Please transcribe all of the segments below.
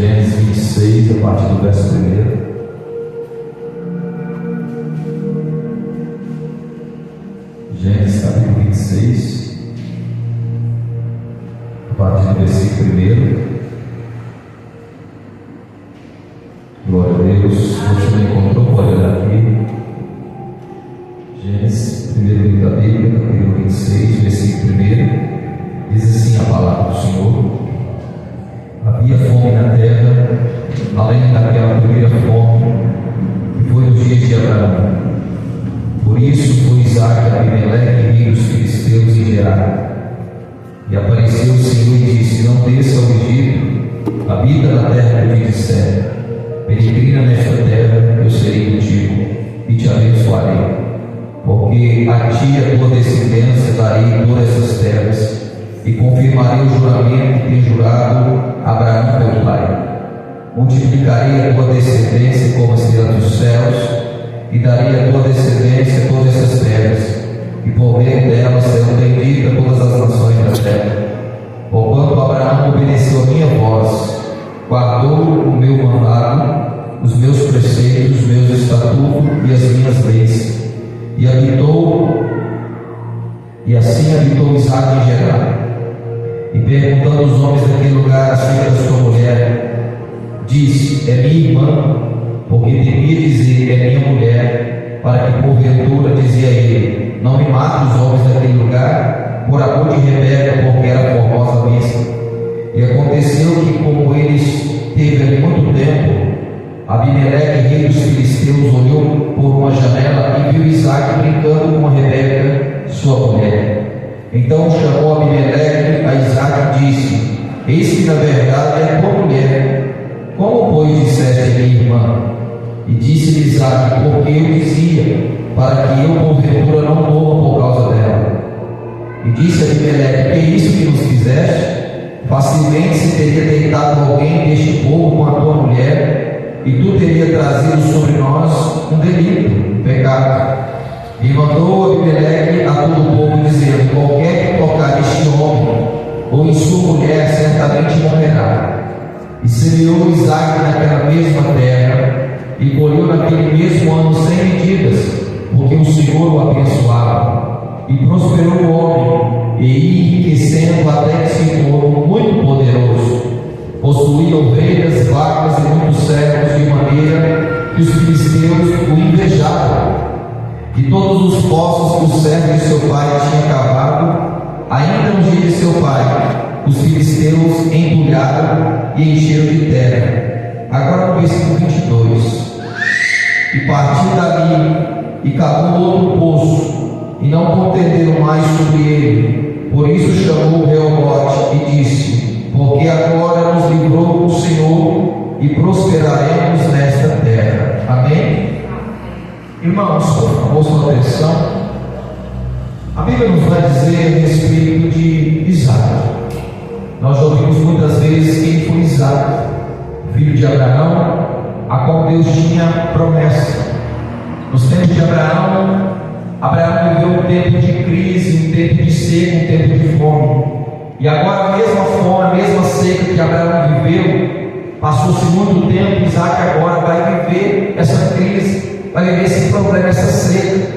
Gênesis 26, a partir do verso 1. Gênesis capítulo 26, a partir do versículo 1. Glória a Deus. Você não encontrou, pode olhar aqui. Gênesis, primeiro livro da Bíblia, capítulo 26, versículo 1. Diz assim a palavra do Senhor: havia fome na terra, além daquela primeira fome, que foi nos dias de Abraão. Por isso foi Isaque a Abimeleque, rei dos filisteus, em Gerar. E apareceu o Senhor e disse: não desça ao Egito, habita na terra que eu te disser. Peregrina nesta terra, eu serei contigo e te abençoarei, porque a ti e a tua descendência darei todas essas terras, e confirmarei o juramento que tem jurado Abraão teu pai. Multiplicarei a tua descendência como a estrela dos céus, e darei à tua descendência todas essas terras, e por meio delas serão benditas todas as nações da terra. Porquanto Abraão obedeceu a minha voz, guardou o meu mandado, os meus preceitos, os meus estatutos e as minhas leis, e assim habitou Isaque em Gerar. E perguntando os homens daquele lugar acerca da sua mulher, disse: é minha irmã, porque temia dizer: é minha mulher, para que porventura, dizia ele, não me mate os homens daquele lugar, por amor de Rebeca, porque era formosa vista. E aconteceu que, como eles teve ali muito tempo, Abimeleque, rei dos filisteus, olhou por uma janela e viu Isaque brincando com Rebeca, sua mulher. Então chamou Abimeleque a Isaque e disse: eis que na verdade é tua mulher. Como, pois, disseste minha irmã? E disse-lhe Isaque: porque eu dizia, para que eu porventura não morra por causa dela. E disse Abimeleque: que é isso que nos fizeste? Facilmente se teria deitado alguém deste povo com a tua mulher, e tu teria trazido sobre nós um delito, um pecado. E mandou Abimeleque a todo o povo, dizendo: qualquer que tocar este homem ou em sua mulher certamente morrerá. E semeou Isaque naquela mesma terra, e colheu naquele mesmo ano 100 medidas, porque o Senhor o abençoava. E prosperou o homem, e ia enriquecendo até que se tornou muito poderoso. Possuía ovelhas, vacas e muitos servos, de maneira que os filisteus o invejavam. E todos os poços que o servo de seu pai tinha cavado, ainda no dia de seu pai, os filisteus entulharam e encheram de terra. Agora no versículo 22: e partiu dali e cavou outro poço, e não contenderam mais sobre ele. Por isso chamou Reobote e disse: porque agora nos livrou o Senhor, e prosperaremos nesta terra. Amém? Irmãos, por favor, sua atenção. A Bíblia nos vai dizer a respeito de Isaque. Nós já ouvimos muitas vezes quem foi Isaque, filho de Abraão, a qual Deus tinha promessa. Nos tempos de Abraão, Abraão viveu um tempo de crise, um tempo de seca, um tempo de fome. E agora a mesma fome, a mesma seca que Abraão viveu, passou-se muito tempo. Isaque agora vai viver essa crise, vai viver esse problema, essa seca,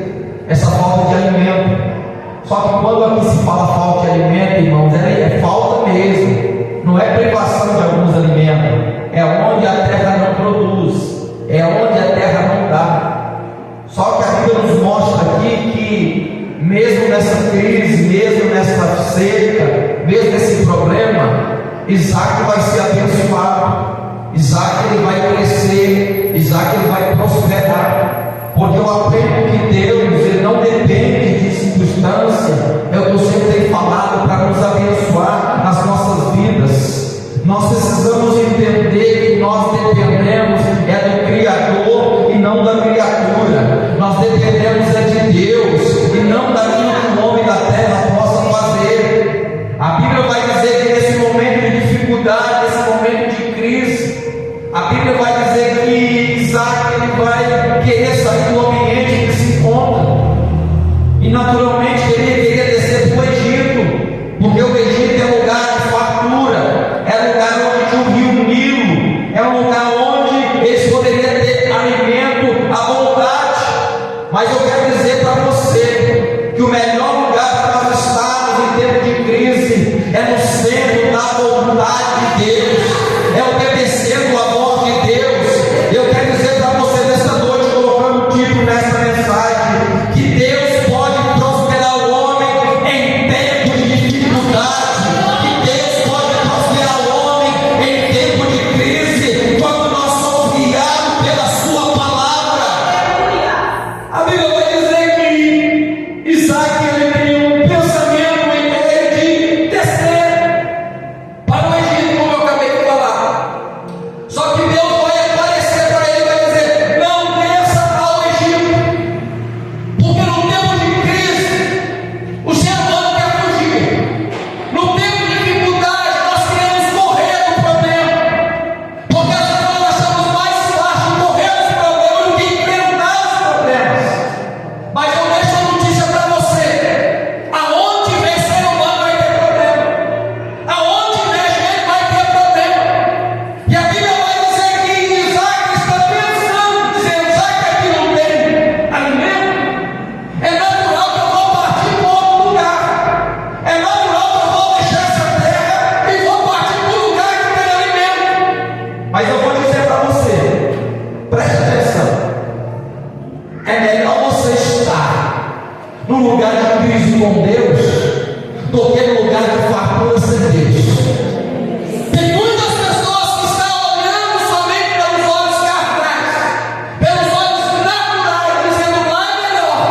essa falta de alimento. Só que quando aqui se fala falta de alimento, irmãos, é falta mesmo. Não é privação de alguns alimentos, é onde a terra não produz, é onde a terra não dá. Só que a Bíblia nos mostra aqui que mesmo nessa crise, mesmo nessa seca, mesmo nesse problema, Isaque vai ser abençoado. Isaac ele vai crescer, Isaac ele vai prosperar, porque eu aprendo que Deus ele não depende de circunstância. É o que eu sempre tenho falado, para nos abençoar nas nossas vidas. Nós precisamos entender que nós dependemos é do Criador e não da criatura. Nós dependemos é de Deus e não daquilo que o homem da terra possa fazer. A Bíblia vai dizer que nesse momento de dificuldade, nesse momento de crise, a Bíblia vai dizer que Isaque ele vai querer sair do ambiente que se encontra, e naturalmente ele queria descer para o Egito, porque o Egito é lugar de fartura, é lugar onde tinha o rio Nilo, é obedecendo a voz de Deus. Eu quero dizer para você nesta noite, colocando o título nesta mensagem, que Deus pode prosperar o homem em tempo de dificuldade, que Deus pode prosperar o homem em tempo de crise, quando nós somos guiados pela sua palavra. A Bíblia vai dizer que Isaac ele tem um pensamento em ideia de descer para o Egito, como eu acabei de falar. Só que Deus vai aparecer para ele e vai dizer: não desça ao Egito, porque no tempo de crise o ser humano quer fugir. No tempo de dificuldade nós queremos correr do problema, porque às vezes nós achamos mais fácil correr dos problemas do que enfrentar os problemas. Mas eu deixo a notícia para você: aonde vem ser humano vai ter problema, aonde vem gente vai ter problema. E a Bíblia vai dizer que Isaac está pensando, dizendo: já que aqui não tem alimento, é natural que eu vou partir para outro lugar, é natural que eu vou deixar essa terra e vou partir para um lugar que tem alimento. Mas eu vou dizer para você, preste atenção, é melhor você estar no lugar de crise com Deus do que no lugar de fartura sem Deus. Tem muitas pessoas que estão olhando somente pelos olhos carnais, pelos olhos naturais, dizendo: lá é melhor,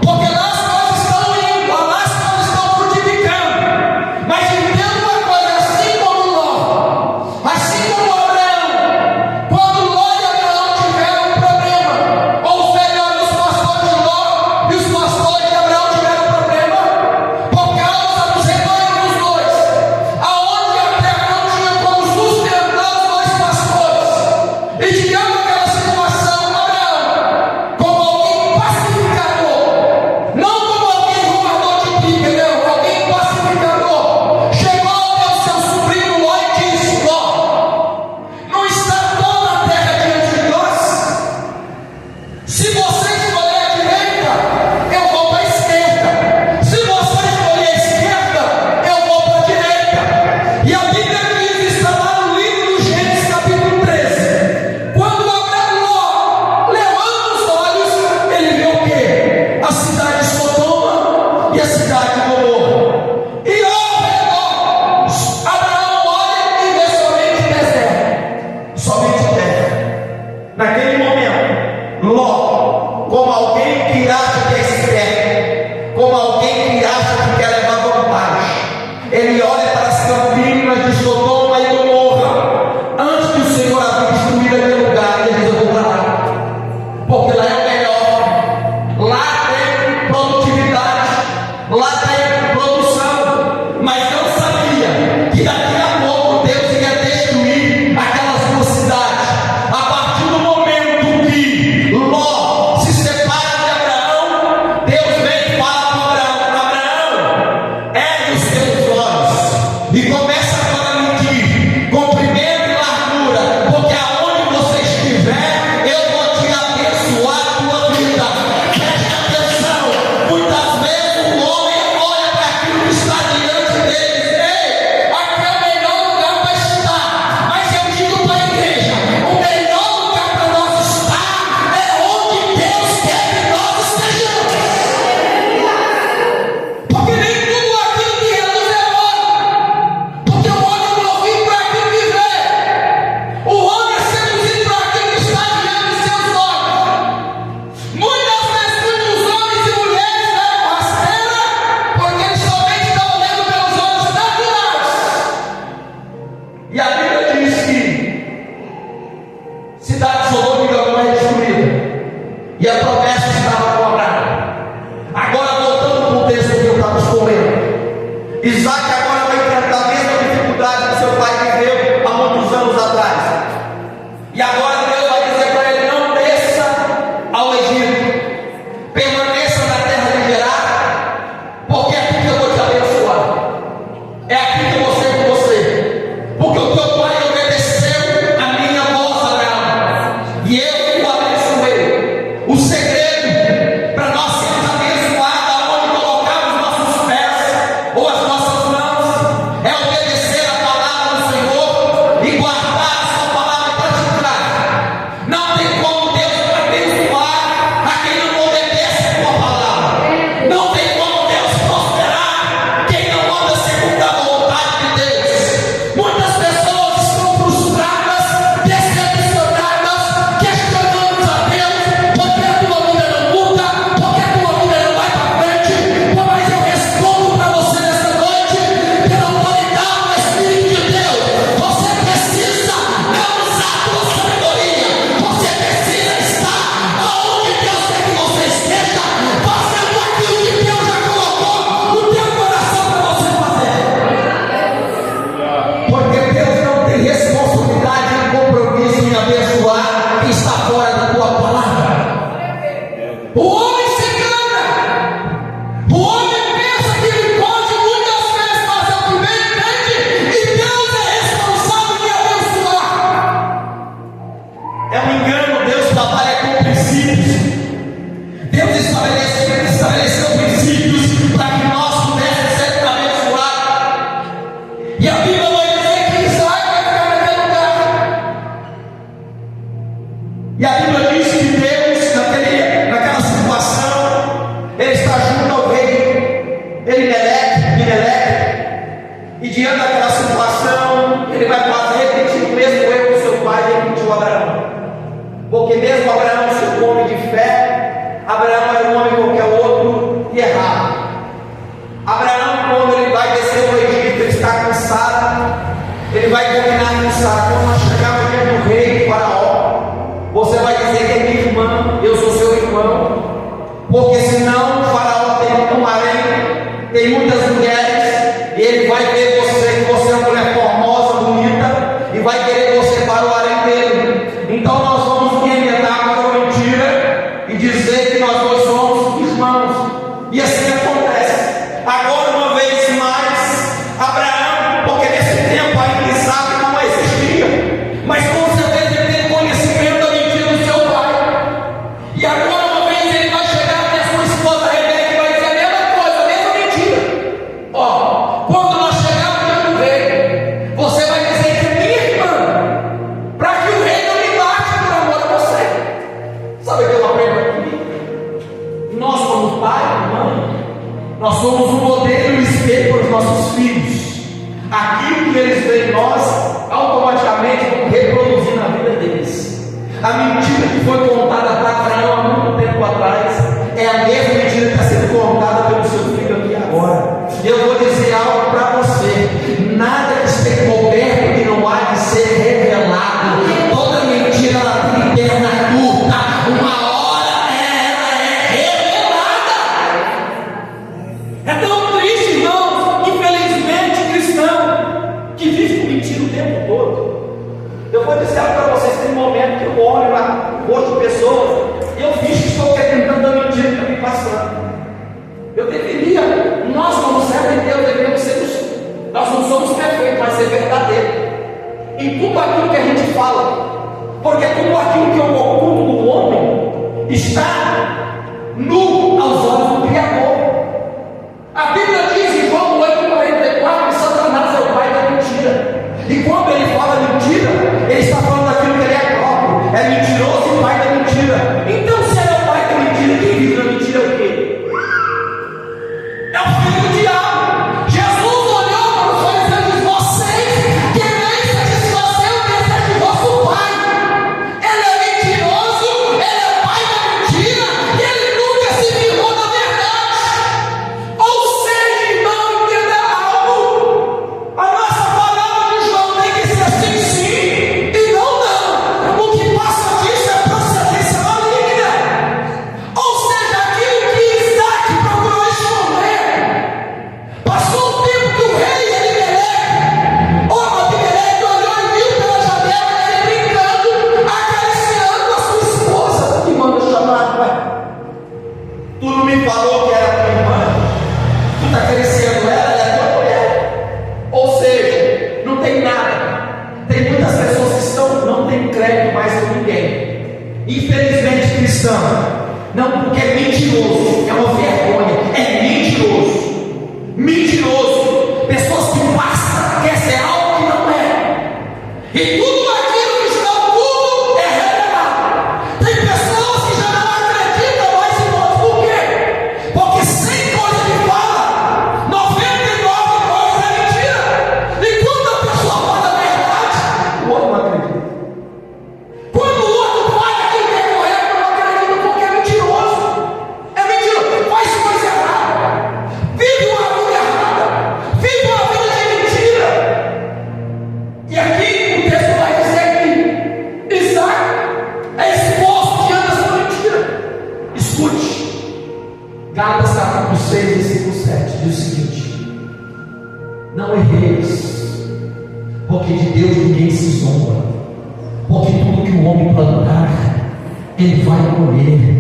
porque lá as coisas estão indo, lá as coisas estão frutificando. Mas entenda uma coisa: assim como Ló, assim como Abraão, quando Ló e Abraão tiveram um problema, ou melhor, os pastores de Ló e os pastores de Abraão tiveram um problema, por causa dos rebanhos dos dois, aonde a terra não tinha como sustentar os dois pastores, e digamos aquela situação, Abraão, como alguém pacificador, não como alguém roubador de briga, não, alguém pacificador, chegou até o seu sobrinho Ló e disse: Ló, não está toda a terra diante de nós? Se você escolher a direita, eu vou para a esquerda. Se você escolher a esquerda, eu vou para a direita. E a Bíblia diz, está lá no livro do Gênesis capítulo 13, quando Abraão levanta os olhos, ele vê o quê? A cidade de Sodoma e a cidade de Gomorra. E ao redor, Abraão olha e vê somente deserto, somente terra. Naquele momento, Ló, como alguém que acha que é esperto, como alguém que acha que quer levar vantagem, ele olha para as campinas de Sodoma e Gomorra, antes que o Senhor havia destruído aquele lugar, e ele diz: eu vou para lá, porque lá é o melhor, lá tem produtividade, lá tem produção. Mas não sabia que daqui a pouco Deus ia destruir aquelas duas cidades. A partir do momento que Ló se separa de Abraão, E a Bíblia diz que Deus, naquela situação, Ele está junto ao rei Elimeleque, e diante daquela situação, Ele vai fazer repetir o mesmo erro que seu pai repetiu a Abraão. Porque mesmo Abraão, seu homem de fé, Abraão era um homem qualquer outro e errado. Abraão, quando ele vai descer o Egito, ele está cansado, ele vai combinar com Sara. Quando nós chegarmos diante do rei Faraó, você vai dizer que é minha irmã, eu sou seu irmão, porque senão o Faraó tem um harém, tem muitas mulheres, e ele vai ver você, que você é uma mulher formosa, bonita, e vai querer você para o harém dele. Então nós vamos emendar com a mentira e dizer que nós dois somos irmãos, e assim acontece. Agora, uma vez mais, Abraão, porque nesse tempo ainda Isaac não existia, mas com certeza ele tem conhecimento da mentira do seu pai. E agora, uma vez, ele vai chegar até sua esposa Rebeca e vai dizer a mesma coisa, a mesma mentira. Ó, quando nós chegarmos diante do rei, você vai dizer que é minha irmã, para que o rei não me mate por amor a você. Sabe o que eu aprendo aqui? Nós somos pai e mãe. Nós somos um modelo e um espelho para os nossos filhos. Aquilo que eles veem em nós, automaticamente vão reproduzir na vida deles. A mentira que foi contada para Abraão há muito tempo atrás é a mesma mentira que está sendo contada pelo seu filho aqui agora. Eu vou dizer algo para você: nada que esteja coberto que não há de ser revelado. Toda mentira ela tem perna curta. Uma hora ela é revelada. É tão triste, irmãos, infelizmente, cristão que vive com mentira o tempo todo. Eu vou dizer algo para vocês: tem um momento que eu olho lá no rosto de pessoas e eu fiz que estou acreditando na mentira que está me passando. Eu deveria, nós como servos de Deus, deveríamos ser, nós não somos perfeitos, mas ser verdadeiro em tudo aquilo que a gente fala, porque tudo aquilo que é o oculto do homem está nu aos olhos do Criador. A Bíblia diz em João 8,44 que Satanás é o pai da mentira. E quando ele fala mentira, ele está falando daquilo que ele é próprio. É mentiroso e pai da mentira. Então, se ele é o pai da mentira, quem vive na mentira é o quê? É o filho do diabo. Jesus olhou para os fariseus e disse: vocês quereis satisfazer o desejo de vosso pai. Ele é mentiroso, ele é pai da mentira, e ele nunca se firmou na verdade. Ou seja, irmão, entenda algo. A nossa palavra de João tem que ser sim, sim, e não, não. O que passa disso é procedência maligna. Ou seja, aquilo que Isaac procurou esconder. Passou o tempo que o rei Abimeleque olhou e viu pela janela ele brincando, acariciando a sua esposa. Que manda chamar, pai? Tu não me falou que era tua irmã? Tu está acariciando ela, ela é tua mulher. Ou seja, não tem nada. Tem muitas pessoas que não têm crédito mais com ninguém. Infelizmente, cristão, não, porque é mentiroso, é uma vergonha, é mentiroso. Mentiroso. Pessoas que passam, quer ser algo que não é. E tudo aquilo que está oculto é revelado. Tem pessoas que já não acreditam mais em nós. Por quê? Porque 100 coisas que fala, 99 coisas é mentira. E quando a pessoa fala a verdade, o outro não acredita. Quando o outro fala aquilo que é correto, não acredita, porque é mentiroso. É mentiroso, faz coisa errada, vive uma vida errada, vive uma vida de mentira. E aqui o texto vai dizer que Isaac é exposto diante dessa mentira. Escute, Gálatas capítulo 6, versículo 7 diz o seguinte: não erreis, porque de Deus ninguém se zomba, porque tudo que o homem plantar, ele vai colher.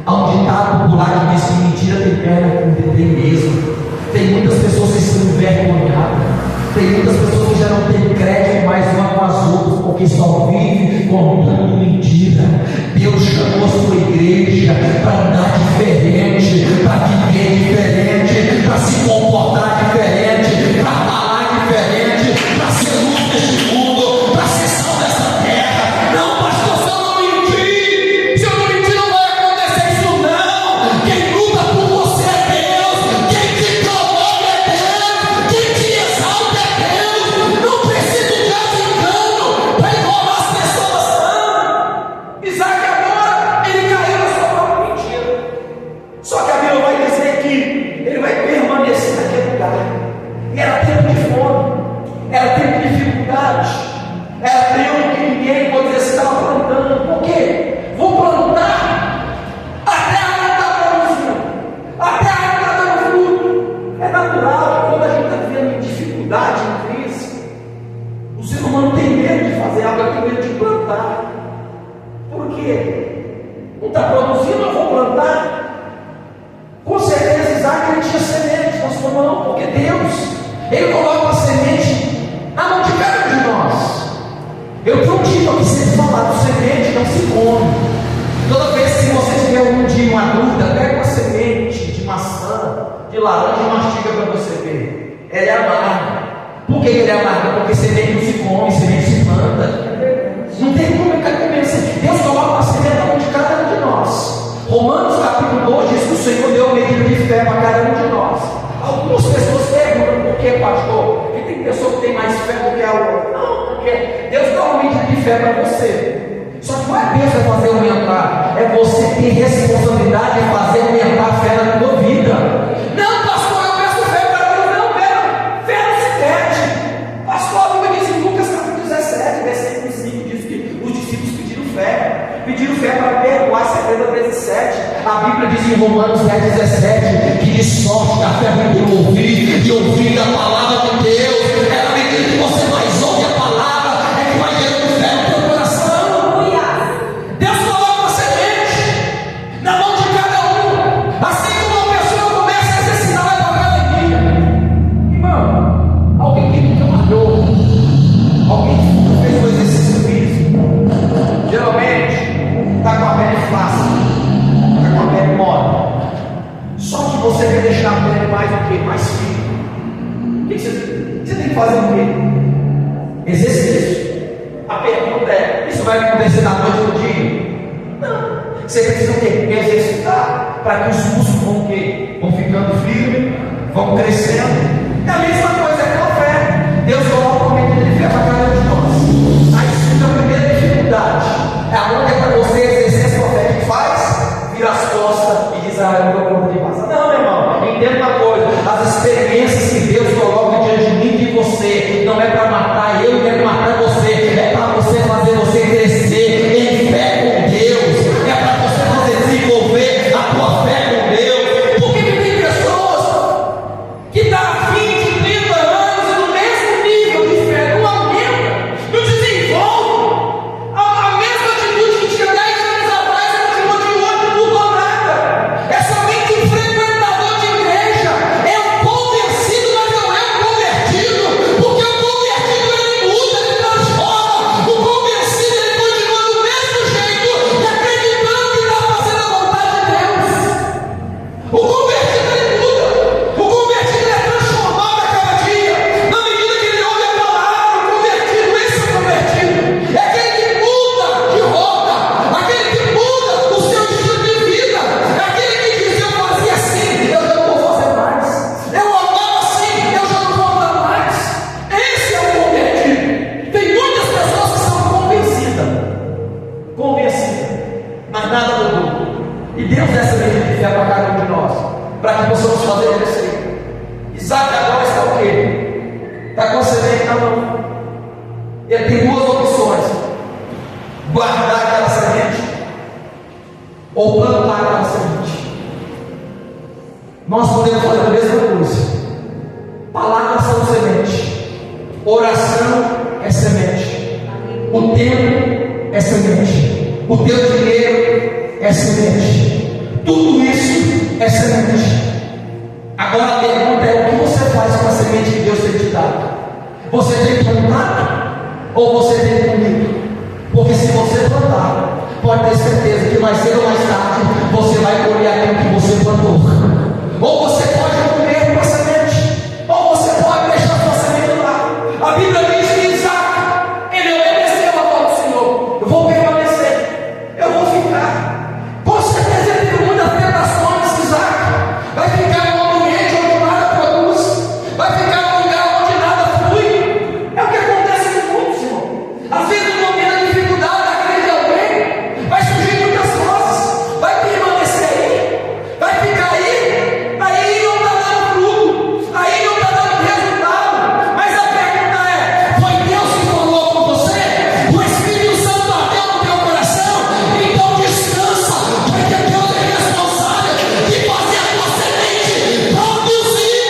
Há um ditado popular que diz que mentira tem perna curta, tem mesmo. Tem muitas pessoas que estão envergonhadas, tem muitas pessoas que já não têm crédito mais uma com as outras, porque só vivem contando mentira. Deus chamou a sua igreja para andar diferente, para viver diferente, para se comportar diferente, para falar diferente, para ser luz deste mundo, para ser sal dessa terra. Não, pastor, se eu não mentir, maçã, de laranja e mastiga para você ver. Ela é amarga. Por que ele é amargo? Porque semente não se come, semente se planta. Não tem como ficar comendo. Deus coloca a semente na mão de cada um de nós. Romanos capítulo 2 diz que o Senhor deu medida de fé para cada um de nós. Algumas pessoas perguntam por que, pastor? Porque tem pessoa que tem mais fé do que a outra. Não, porque Deus dá uma medida de fé para você. Só que não é Deus que vai fazer aumentar, é você ter responsabilidade de fazer aumentar a fé na tua vida. Não, pastor, eu peço fé para Deus. Não, fé não se pede. Pastor, a Bíblia diz em Lucas capítulo 17, versículo 5, diz que os discípulos pediram fé para perdoar 70 vezes 7. A Bíblia diz em Romanos 10:17 que de sorte a fé vem por ouvir e ouvir a palavra de Deus. É na medida que você mais ouve a palavra, é que vai gerando fé no teu coração. Deus coloca a semente na mão de cada um, assim como uma pessoa começa a exercitar a cada dia. Irmão, alguém que nunca malhou, alguém que nunca fez um exercício físico, geralmente está com a pele flácida, está com a pele mole. Só que você quer deixar a pele mais o quê? Mais firme. O que você tem que fazer o quê? Exercício. A pergunta é: isso vai acontecer da noite para o dia? Não. Você precisa o quê? Exercitar para que os músculos vão o quê? Vão ficando firmes, vão crescendo. É a mesma coisa que a fé. Deus coloca uma medida de fé para cada um de nós. Aí surge a primeira dificuldade. É a hora que é para você exercer a sua fé. Que faz? Vira as costas e diz: ah, eu não dou conta de passar. Não, meu irmão, entenda uma coisa: as experiências que Deus coloca diante de mim e de você não é para matar eu, não é para matar você, é para você fazer você crescer em fé com Deus, é para você fazer desenvolver a tua fé com Deus. Porque tem pessoas que estão há 20, 30 anos no mesmo nível de fé, não aumenta, não desenvolve. A mesma atitude que tinha 10 anos atrás, continua de hoje, não mudou nada. É somente um frequentador de igreja, é um convencido, mas não é um convertido, porque o convertido ele muda, ele transforma. O convencido ele continua do mesmo jeito, e acreditando que está fazendo a vontade de Deus. O convertido ele muda, o convertido ele é transformado a cada dia, na medida que ele ouve a palavra. O convertido, esse é o convertido, é aquele que muda de rota, aquele que muda o seu estilo de vida, é aquele que diz: eu fazia assim, eu já não vou fazer mais, eu andava assim, eu já não vou andar mais. Esse é o convertido. Tem muitas pessoas que são convencidas, mas nada mudou. E Deus dá essa medida de fé para cada um de nós, para que possamos fazer crescer. Isaac agora está o quê? Está com a semente na mão. Ele tem duas opções: guardar aquela semente ou plantar aquela semente. Nós podemos fazer a mesma coisa. Palavras são semente, oração é semente, o tempo é semente, o teu dinheiro é semente, tudo isso é semente. Agora a pergunta é: o que você faz com a semente que Deus tem te dado? Você tem plantado ou você tem comido? Porque se você plantar, pode ter certeza que mais cedo ou mais tarde você vai colher aquilo que você plantou. Ou você pode comer com a semente, ou você pode deixar sua semente lá. A Bíblia diz que Isaac, ele obedeceu a voz do Senhor. Eu vou permanecer, eu vou ficar. Com certeza ele teve muitas tentações. Isaac vai ficar em um ambiente onde nada produz, vai ficar em um lugar onde nada flui. É o que acontece com muitos, irmão. Às vezes no momento da dificuldade, da crise de alguém, vai surgir muitas coisas, vai permanecer aí, vai ficar aí não está dando fruto, aí não está dando resultado. Mas a pergunta é: foi Deus que falou com você? O Espírito Santo bateu no teu coração? Então descansa, porque Deus é responsável de fazer a tua semente produzir.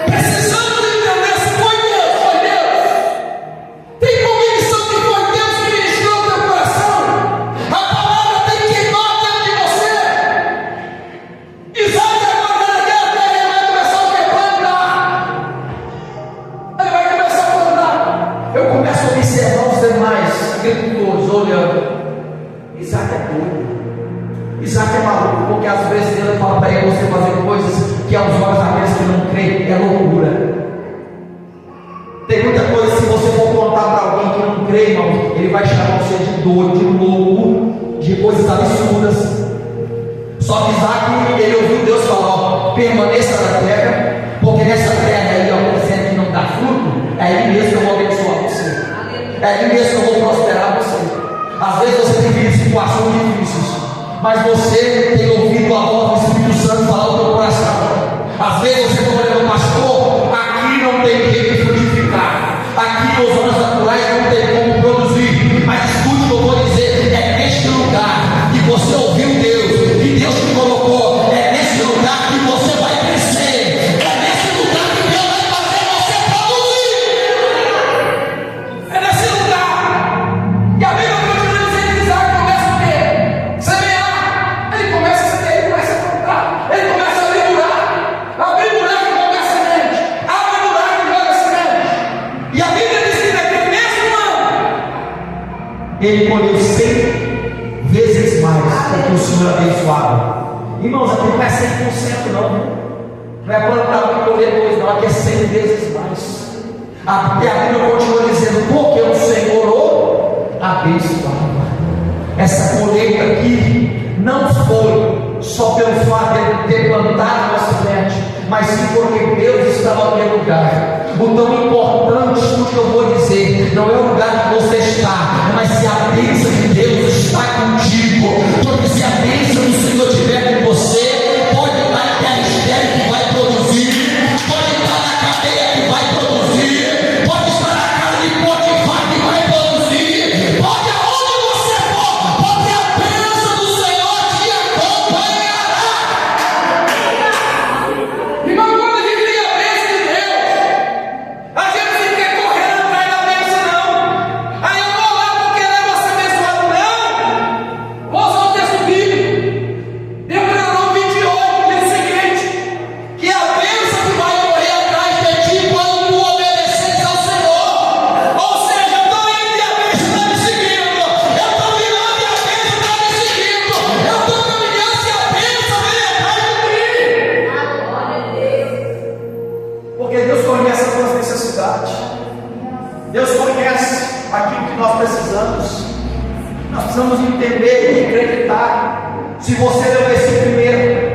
Precisamos entender se foi Deus, foi Deus. Tem convicção que foi Deus que ministrou o teu coração? A palavra tem que queimar dentro de você. Isaac agora naquela terra, ele vai começar o que? Plantar. Ele vai começar a plantar. Eu começo a observar os demais agricultores olhando. Isaac é doido, Isaac é maluco, porque às vezes Deus fala aí você fazer coisas que aos olhos daqueles que não creem é loucura. Tem muita coisa, se você for contar para alguém que não crê, irmão, ele vai chamar você de doido, de louco, de coisas absurdas. Só que Isaac, ele ouviu Deus falar: permaneça na terra, porque nessa terra aí, dizendo que não dá fruto, é aí mesmo que eu vou abençoar você, é aí mesmo que eu vou prosperar você. Às vezes você tem vivido situações difíceis, mas você tem ouvido a voz do Espírito Santo falar no teu coração. Às vezes você está olhando, pastor, aqui não tem jeito de frutificar, aqui os homens naturais não tem como produzir, mas escute o que eu vou dizer: é neste lugar que você ouviu Deus, que Deus te colocou, é nesse lugar que você vai crescer, é nesse lugar que Deus vai fazer você produzir, é nesse lugar. E a Bíblia continua dizendo que Isaac começa o quê? Semear. Ele começa a semear, ele começa a plantar, ele começa a abrir buraco e joga semente, abre buraco e joga semente. E a Bíblia diz que naquele mesmo ano ele colheu 100 vezes mais do que o Senhor abençoava. Irmãos, aqui não é 100% não, viu? Não é plantar um e colher dois, não, aqui é 100 vezes mais. E a Bíblia continua dizendo: porque o Senhor abençoava. Essa colheita aqui não foi só pelo fato de ele ter plantado a semente, mas sim porque Deus estava naquele lugar. O tão importante do que eu vou dizer não é o lugar que você está, mas se a bênção de Deus está contigo. Porque se a bênção do Senhor estiver com você, pode estar em terra estéril que vai produzir, pode estar na cadeia que vai produzir, pode estar na casa de Potifar que vai produzir, pode aonde você for, porque a bênção do Senhor te acompanhará. Irmão, quando a gente tem a bênção de Deus, a gente não quer correr atrás da bênção, não. Aí eu vou lá porque não é você abençoado, não. Vou usar o texto bíblico. Deuteronômio 28 diz o seguinte: que a bênção que vai correr atrás de ti quando tu obedeceres ao Senhor. Ou seja, eu estou indo e a bênção está me seguindo, eu estou virando e a bênção está me seguindo, eu estou caminhando e a bênção vem atrás de mim. Porque Deus conhece as nossas necessidades, Deus conhece aquilo que nós precisamos. Nós precisamos entender e acreditar. Se você ler o versículo primeiro,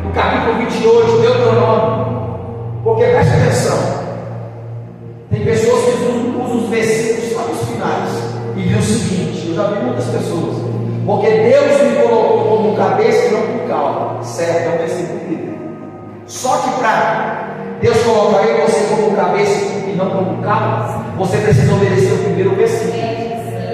no capítulo 28 de Deuteronômio, porque preste atenção, tem pessoas que usam os versículos só nos finais e diz o seguinte: eu já vi muitas pessoas, porque Deus me colocou como cabeça e não como cauda. Certo, é um versículo bíblico. Só que para Deus colocar em você como cabeça e não como cauda, você precisa obedecer o primeiro versículo.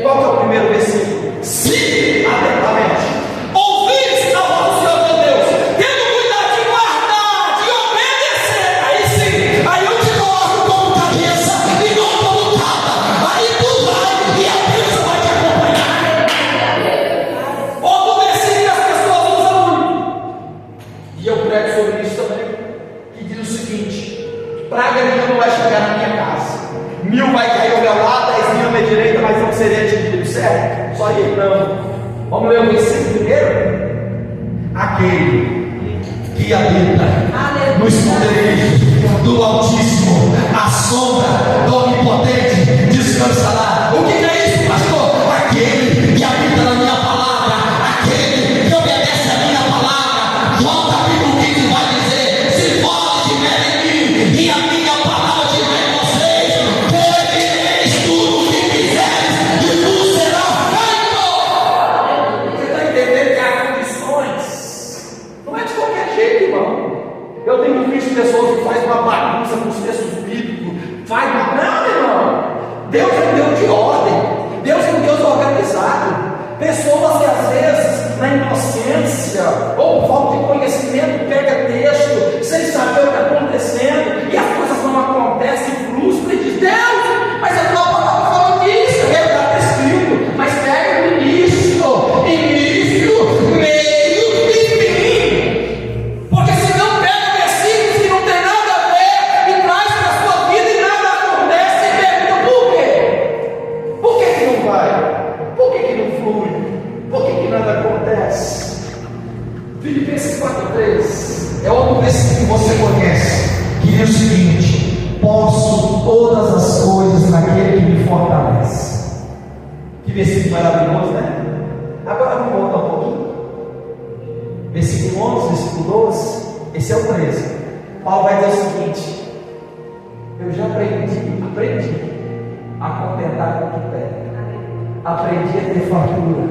Qual que é o primeiro versículo? Se atentamente ouvires a voz do Senhor teu Deus, tendo cuidado de guardar, de obedecer, aí sim, aí eu te coloco como cabeça e não como cauda. Aí tu vai e a bênção vai te acompanhar. Outro versículo que as pessoas usam muito, e eu prego sobre isso também, que diz o seguinte: praga nenhuma não vai chegar na minha casa, 1000 vai cair ao meu lado, 10.000 à minha direita, mas não serei atingido. Certo? Só aí não. Vamos ler o versículo primeiro? Aquele que habita no esconderijo do Altíssimo, a sombra do Onipotente descansará. O que é isso, pastor? Aquele que habita na minha palavra, aquele que obedece a minha palavra. João capítulo 15 vai dizer: se vós estiverem em mim e a minha palavra estiver em vocês, pedireis tudo o que quiseres e tudo será feito. Você está entendendo que há condições? Não é de qualquer jeito, irmão. Eu tenho visto pessoas que fazem uma bagunça com os textos bíblicos, faz uma... Não, irmão. Deus é um Deus de ordem, Deus é um Deus organizado. Pessoas que às vezes, na inocência ou por falta de conhecimento, pega texto sem saber o que está acontecendo e as coisas não acontecem, frustra e diz: Deus, mas a tua palavra falou disso, é o que está escrito. Mas pega o início, meio e fim. Porque se não pega versículos que não tem nada a ver e traz para a sua vida e nada acontece, e pergunta: por quê? Por que não vai? Por que não flui? Por que nada acontece? Filipenses 4,3 é outro versículo que você conhece, que diz o seguinte: posso todas as coisas naquele que me fortalece. Que versículo maravilhoso, né? Agora vamos voltar um pouquinho. Versículo 11, versículo 12, esse é o 13. Paulo vai dizer o seguinte: eu já aprendi a contentar com o que tenho, aprendi a ter fartura,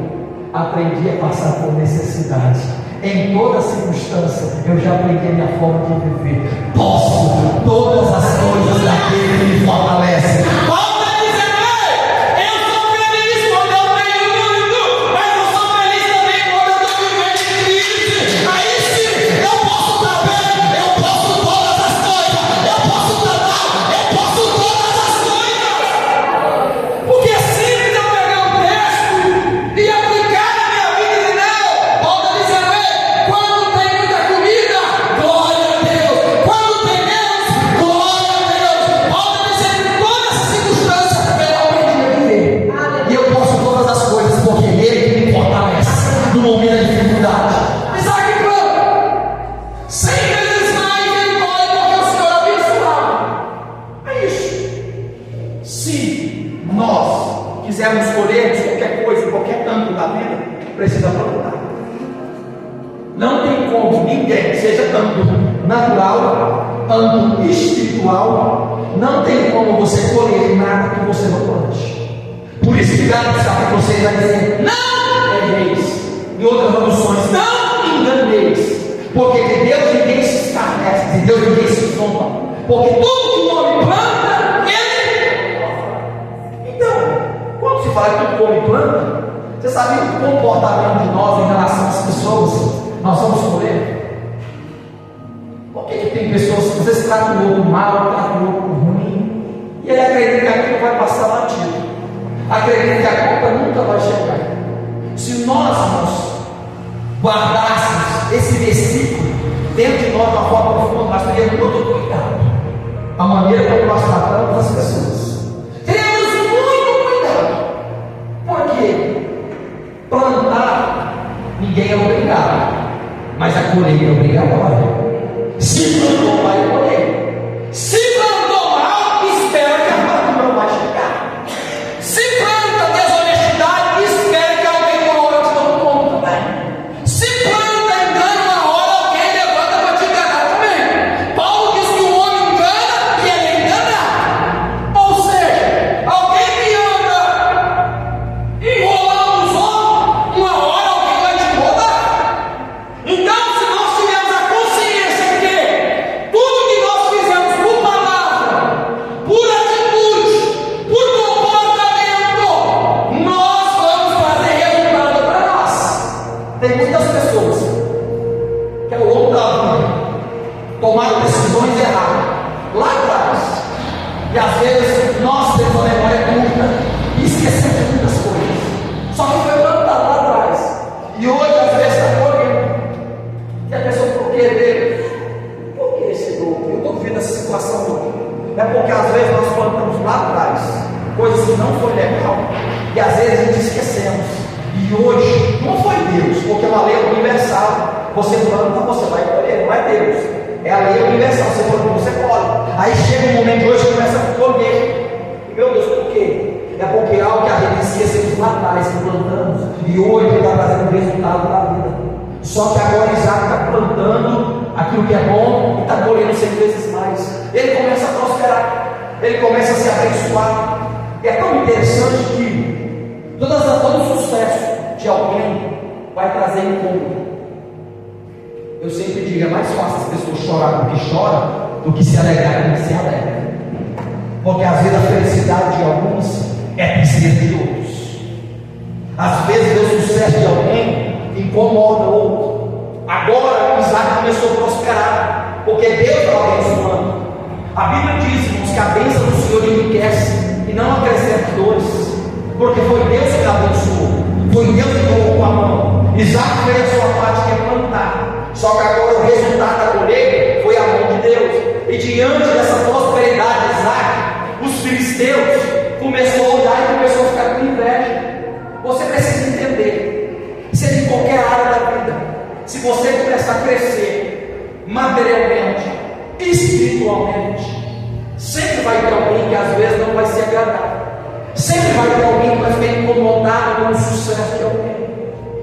aprendi a passar por necessidade. Em toda circunstância, eu já aprendi a minha forma de viver. Posso todas as coisas daquele que me fortalece. Paulo está dizendo: ei, eu sou feliz quando eu tenho muito, mas eu sou feliz também quando eu estou vivendo em crise. Aí sim, eu posso estar bem, eu posso todas as coisas, eu posso estar mal, eu posso todas as coisas. Porque é simples eu pegar um texto e aplicar na minha vida e não. Paulo está dizendo: quando tem muita comida, glória a Deus. Quando tem menos, glória a Deus. Paulo está dizendo: em todas essas circunstâncias eu aprendi a viver. E eu posso todas as coisas, porque Ele que me fortalece no momento da dificuldade. Isaac planta 100 vezes mais ele colhe, porque o Senhor abençoado. É isso. Se nós quisermos colher qualquer coisa, qualquer âmbito da vida, precisa plantar. Não tem como ninguém, seja âmbito natural, âmbito espiritual, não tem como você colher nada que você não plante. Por isso que Gálatas capítulo 6 vai dizer: não erreis. Em outras traduções: não enganeis. Porque de Deus ninguém se escarnece, de Deus ninguém se zomba. Porque tudo que o homem planta, ele. Então, quando se fala que tudo que o homem planta, você sabe o comportamento de nós em relação às pessoas? Nós vamos colher. Por que tem pessoas que às vezes tratam o outro mal, tratam o outro ruim, e ele acredita que aquilo vai passar batido, acredita que a conta nunca vai chegar? Se nós guardássemos esse versículo dentro de nós de uma forma profunda, nós teríamos todo cuidado a maneira como nós tratamos as pessoas. Teríamos muito cuidado, porque plantar ninguém é obrigado, mas a colheita é obrigatória. Se plantou, vai colher. Se plantou mal, espera que a fartura vai chegar. Se planta desonestidade, espera que alguém uma hora te dê um ponto também. Se planta engano, uma hora alguém levanta para te enganar também. Paulo diz que o homem engana e ele é enganado. Ou seja, alguém que anda enrolando os homens, uma hora alguém vai te enrolar. Então, se nós tivermos a consciência que tudo que nós fizemos por palavra, por atitude, por comportamento, nós vamos trazer resultado para nós. Tem muitas pessoas que ao longo da vida tomaram decisões erradas lá atrás, e às vezes nós temos uma memória curta e esquecemos de muitas coisas. Só que foi plantado lá atrás, e hoje às vezes está colhendo. E a pessoa, por que Deus? Por que Senhor? Eu estou vivendo essa situação hoje. É porque às vezes nós plantamos lá atrás coisas que não foi legal, e às vezes a gente esquecemos. E hoje não foi Deus, porque é uma lei universal. Você planta, você vai colher, não é Deus. É a lei universal, você planta, você colhe. Aí chega um momento hoje que começa a colher. E meu Deus, por quê? É porque é algo que a gente esquecemos lá atrás, que plantamos, e hoje está trazendo resultado da vida. Só que agora Isaac está plantando aquilo que é bom e está colhendo 100 vezes mais. Ele começa a prosperar, ele começa a se abençoar. E é tão interessante que todo sucesso de alguém vai trazer incômodo. Eu sempre digo: é mais fácil as pessoas chorar com que choram do que se alegrar com que se alegra. Porque às vezes a felicidade de alguns é tristeza de outros. Às vezes o sucesso de alguém incomoda o outro. Agora Isaac começou a prosperar, porque Deus estava abençoando. A Bíblia diz, irmãos, que a bênção do Senhor enriquece e não acrescenta dores, porque foi Deus que abençoou, foi Deus que colocou a mão. Isaac fez a sua parte, que é plantar. Só que agora o resultado da colheita foi a mão de Deus. E diante dessa prosperidade de Isaac, os filisteus começaram a olhar e começaram a ficar com inveja. Você precisa entender, seja em qualquer área da vida, se você começar materialmente, espiritualmente. Sempre vai ter alguém que às vezes não vai se agradar. Sempre vai ter alguém que vai ficar incomodado com o sucesso de alguém.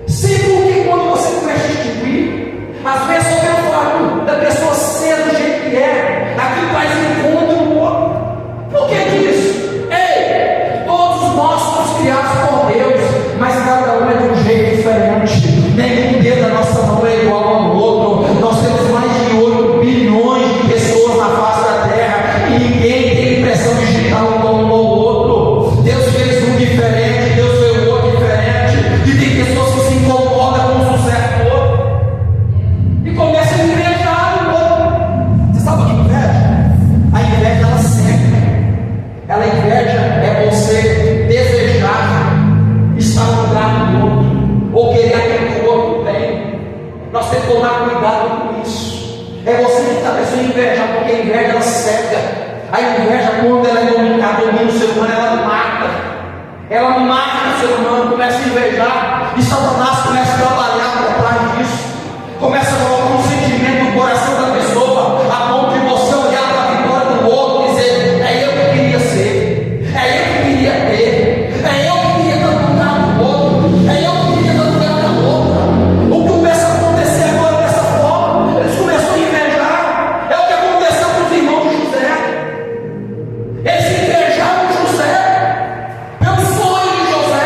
Sempre porque quando você começa a distinguir, às vezes só pelo fato da pessoa ser do jeito que é, aquilo faz encontro no outro. Por que disso? Ei, todos nós somos criados por Deus, mas cada um é de um jeito diferente. Nenhum dedo da nossa mão é igual ao outro. Nós temos mais de 8 bilhões de pessoas na face da terra e ninguém tem impressão digital um ao outro. Deus fez um diferente, Deus fez outro diferente, e tem pessoas que se incomodam com o sucesso do outro e começam a invejar o outro. Você sabe o que é inveja? A inveja, ela cega. Ela inveja é você desejar estar no lugar do outro, ou querer aquilo que o outro tem. Nós temos que tomar cuidado com isso. É você que está pensando em invejar, porque a inveja ela cega. A inveja, quando ela domina o ser humano, ela mata. Ela mata o ser humano, começa a invejar, e Satanás começa a trabalhar por trás disso. Começa a colocar um sentimento no coração da pessoa, a ponto de você olhar para a vitória do outro e dizer: é eu que queria ser, é eu que queria ter, é eu que queria estar no lugar do outro, é eu que queria estar no lugar da outra. O que começa a acontecer agora dessa forma, eles começam a invejar. É o que aconteceu com os irmãos de José. Eles invejaram José pelo sonho de José,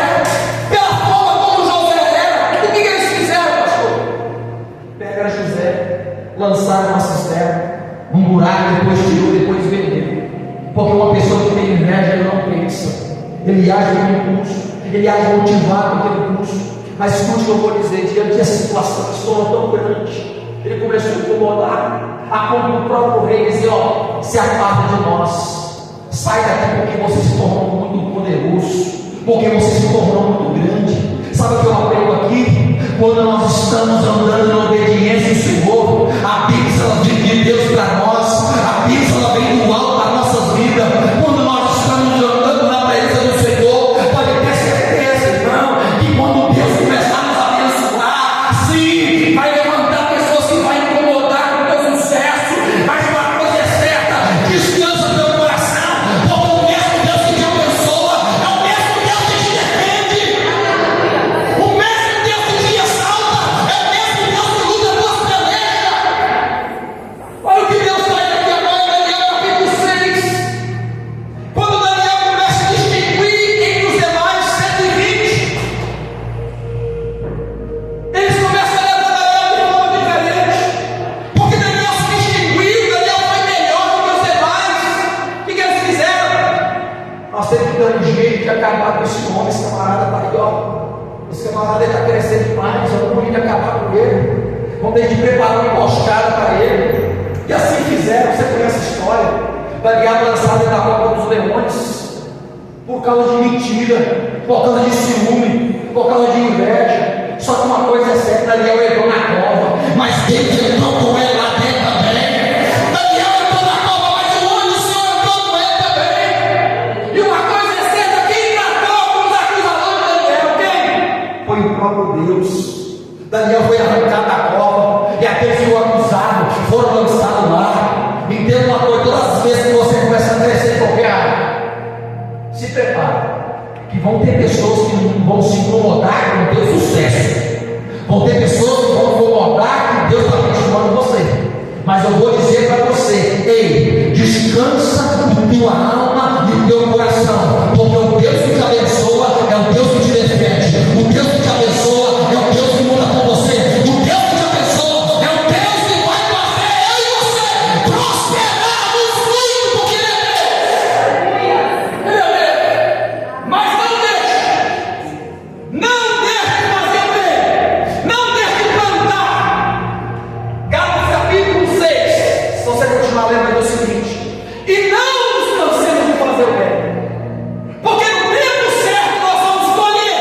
pela forma como José era. O que eles fizeram, pastor? Pegaram José, lançaram uma cisterna, um buraco, depois tirou, depois vendeu. Porque uma pessoa que tem inveja, ele não pensa, ele age com impulso, ele age motivado pelo impulso. Mas escute o que eu vou dizer: diante dessa situação que se tornou tão grande, ele começou a incomodar, a ponto do próprio rei dizer: ó, se aparta de nós, sai daqui, porque você se tornou muito poderoso, porque você se tornou muito grande. Sabe o que eu aprendo aqui? Quando nós estamos andando na obediência ao Senhor, a bênção ela vem de Deus para nós, a bênção ela vem do alto da nossa vida. Quando nós estamos andando na presença do Senhor, pode ter certeza, irmão, que quando Deus começar a nos abençoar, sim, vai levantar pessoas que vão incomodar com o teu sucesso, mas uma coisa é certa: descansa teu coração, porque o mesmo Deus que te abençoa é o mesmo Deus que te defende, o mesmo Deus que te exalta é o mesmo Deus que luta a tua peleja. Olha o que Deus faz aqui agora em Daniel capítulo 6. Quando Daniel começa a distinguir entre os demais 120, eles começam a levar Daniel de forma diferente, porque Daniel se distinguiu, Daniel foi melhor do que os demais. O que eles fizeram? Nós temos que dar um jeito de acabar com esse homem. Esse camarada está aí, ó. Esse camarada está crescendo demais, eu não de acabar com ele. Vamos ter que preparar uma emboscada para ele. E assim fizeram. Você conhece a história. Daniel lançado na boca dos demônios, por causa de mentira, por causa de ciúme, por causa de inveja. Só que uma coisa é certa: Daniel entrou na cova, mas Deus entrou com ele lá dentro também. Daniel entrou na cova, mas o olho do Senhor entrou com ele também. E uma coisa é certa: quem tratou com os acusadores de Daniel? Quem? Foi o próprio Deus. Daniel foi arrancado da cova, e aqueles que o acusaram foram lançados lá. Entenda uma coisa: todas as vezes que você começa a crescer em qualquer área, se prepare, que vão ter pessoas que vão se incomodar com o teu sucesso, vão ter pessoas que vão incomodar que Deus está abençoando você. Mas eu vou dizer para você: ei, descansa em tua alma e no teu coração, porque o Deus que te abençoa é o Deus que te defende, o Deus que te abençoa é o Deus que muda por você, o Deus que te abençoa é o Deus que vai fazer eu e você prosperar no fruto, porque Ele é Deus. Mas não deixe de fazer o bem, não deixe de plantar. Gálatas capítulo 6, se você continuar lendo, vai dizer o seguinte: e não nos cansemos de fazer o bem, porque no tempo certo nós vamos colher,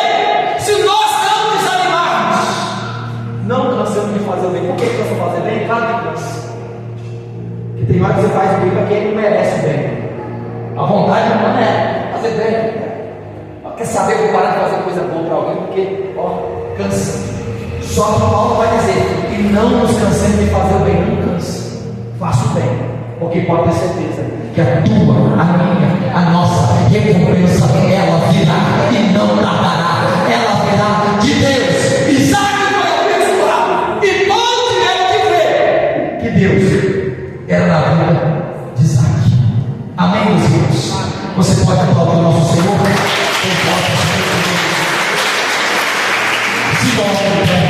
se nós não desanimarmos. Não cansemos de fazer o bem. Por que cansa fazer bem? Claro que cansa, porque tem hora que você faz bem para quem não merece bem. A vontade não é fazer bem. Quer saber, vou parar de fazer coisa boa para alguém, porque, ó, cansa. Só que Paulo vai dizer: e não nos cansemos de fazer o bem. Não cansa. bem, porque pode ter certeza que a tua, a minha, a nossa recompensa, ela virá e não tardará, ela virá de Deus. Isaac foi abençoado e todos tiveram que ver que Deus Era na vida de Isaac. Amém, meus irmãos? Você pode aplaudir o nosso Senhor? Se nós